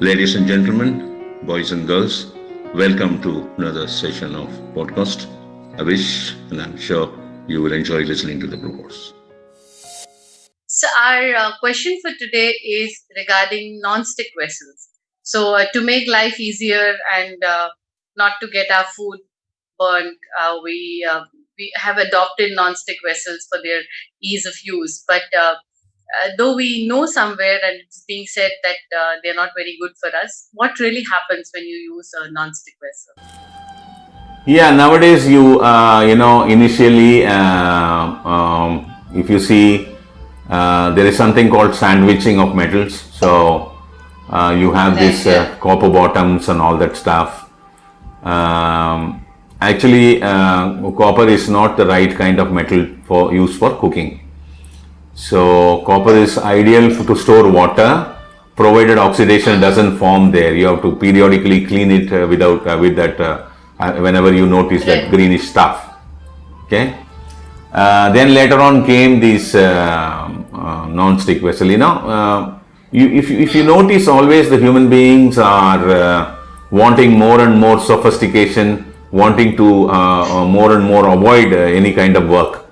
Ladies and gentlemen, boys and girls, welcome to another session of podcast. I wish and I'm sure you will enjoy listening to the broadcast. So, our question for today is regarding non-stick vessels. So, to make life easier and not to get our food burnt, we have adopted non-stick vessels for their ease of use. But though we know somewhere and it's being said that they're not very good for us, what really happens when you use a non-stick vessel? Yeah, nowadays initially, if you see, there is something called sandwiching of metals. So you have this copper bottoms and all that stuff. Actually, copper is not the right kind of metal for use for cooking. So copper is ideal to store water, provided oxidation doesn't form there. You have to periodically clean it with that. Whenever you notice that greenish stuff. Okay. Then later on came this non-stick vessel. If you notice, always the human beings are wanting more and more sophistication, wanting to more and more avoid any kind of work.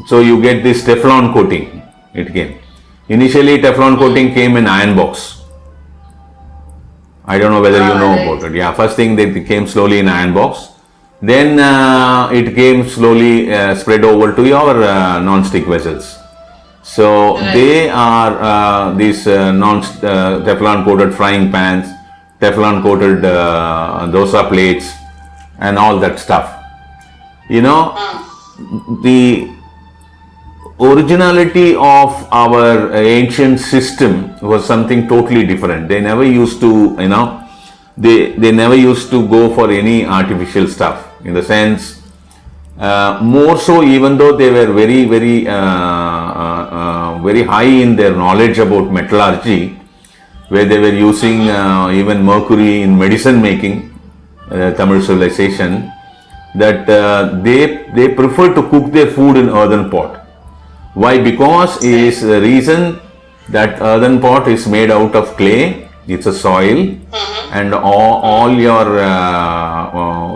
So you get this Teflon coating. It came. Initially, Teflon coating came in iron box. I don't know whether you know about it. Yeah, first thing they came slowly in iron box. Then it came slowly spread over to your non-stick vessels. So they are these Teflon coated frying pans, Teflon coated dosa plates and all that stuff. The originality of our ancient system was something totally different. They never used to, they never used to go for any artificial stuff. In the sense, more so, even though they were very, very, very high in their knowledge about metallurgy, where they were using even mercury in medicine making, Tamil civilization, that they prefer to cook their food in earthen pot. Why? Because is the reason that earthen pot is made out of clay, it's a soil, and all your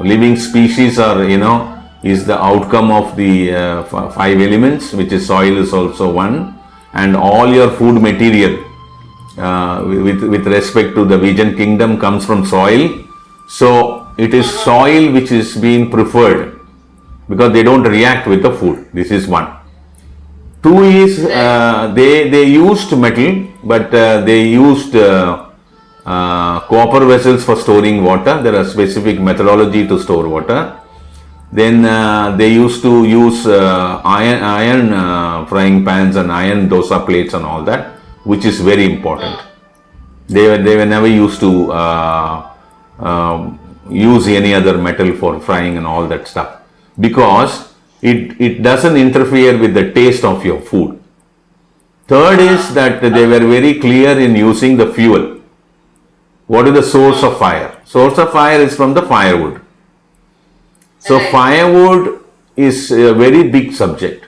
living species are, is the outcome of the five elements, which is soil is also one, and all your food material with respect to the vegan kingdom comes from soil. So it is soil which is being preferred because they don't react with the food. This is one. Two is they used metal, but they used copper vessels for storing water. There are specific methodology to store water. Then they used to use iron frying pans and iron dosa plates and all that, which is very important. They were never used to use any other metal for frying and all that stuff, because it doesn't interfere with the taste of your food. Third is that they were very clear in using the fuel. What is the source of fire? Source of fire is from the firewood. So firewood is a very big subject.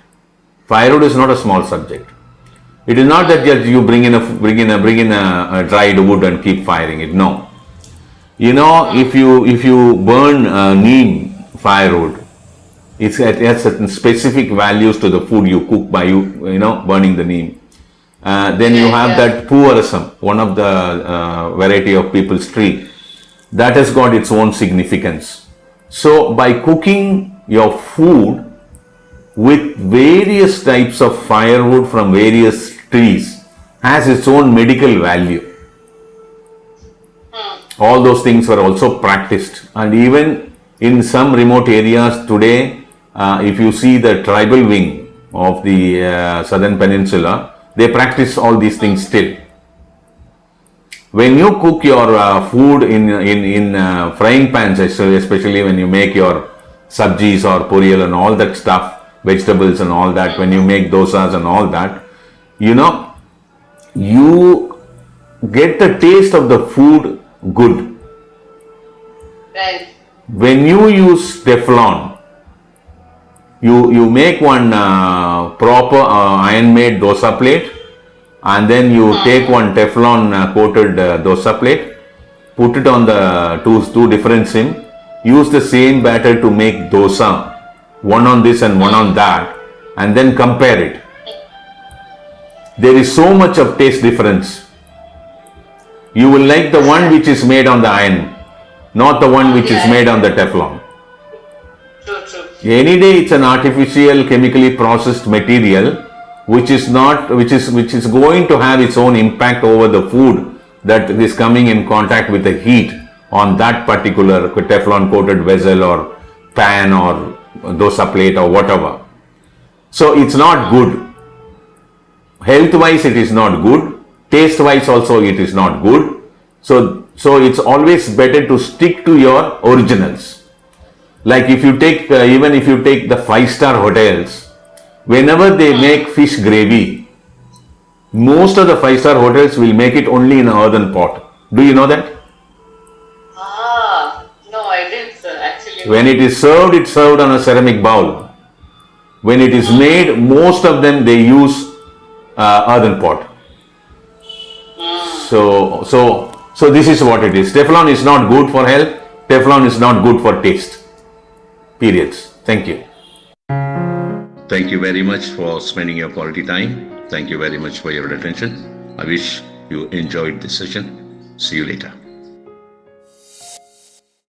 Firewood is not a small subject. It is not that just you bring in a dried wood and keep firing it. No. If you burn neem firewood, it has certain specific values to the food you cook by burning the neem. Then you have that puvarasam, one of the variety of people's tree, that has got its own significance. So by cooking your food with various types of firewood from various trees has its own medical value. All those things were also practiced, and even in some remote areas today, if you see the tribal wing of the southern peninsula, they practice all these things still. When you cook your food in frying pans, especially when you make your sabjis or poriyal and all that stuff, vegetables and all that, when you make dosas and all that, you get the taste of the food good. Right. When you use Teflon, you make one proper iron made dosa plate, and then you take one Teflon coated dosa plate, put it on the two different sim, use the same batter to make dosa, one on this and one on that, and then compare it. There is so much of taste difference. You will like the one which is made on the iron, not the one which is made on the Teflon. Any day it's an artificial, chemically processed material which is going to have its own impact over the food that is coming in contact with the heat on that particular Teflon coated vessel or pan or dosa plate or whatever. So it's not good. Health wise it is not good. Taste wise also it is not good. So it's always better to stick to your originals. Like if you take, even if you take the 5-star hotels, whenever they make fish gravy, most of the 5-star hotels will make it only in an earthen pot. Do you know that? No, I didn't, sir. Actually, when it is served, it's served on a ceramic bowl. When it is made, most of them they use earthen pot. So this is what it is. Teflon is not good for health. Teflon is not good for taste. Periods. Thank you. Thank you very much for spending your quality time. Thank you very much for your attention. I wish you enjoyed this session. See you later.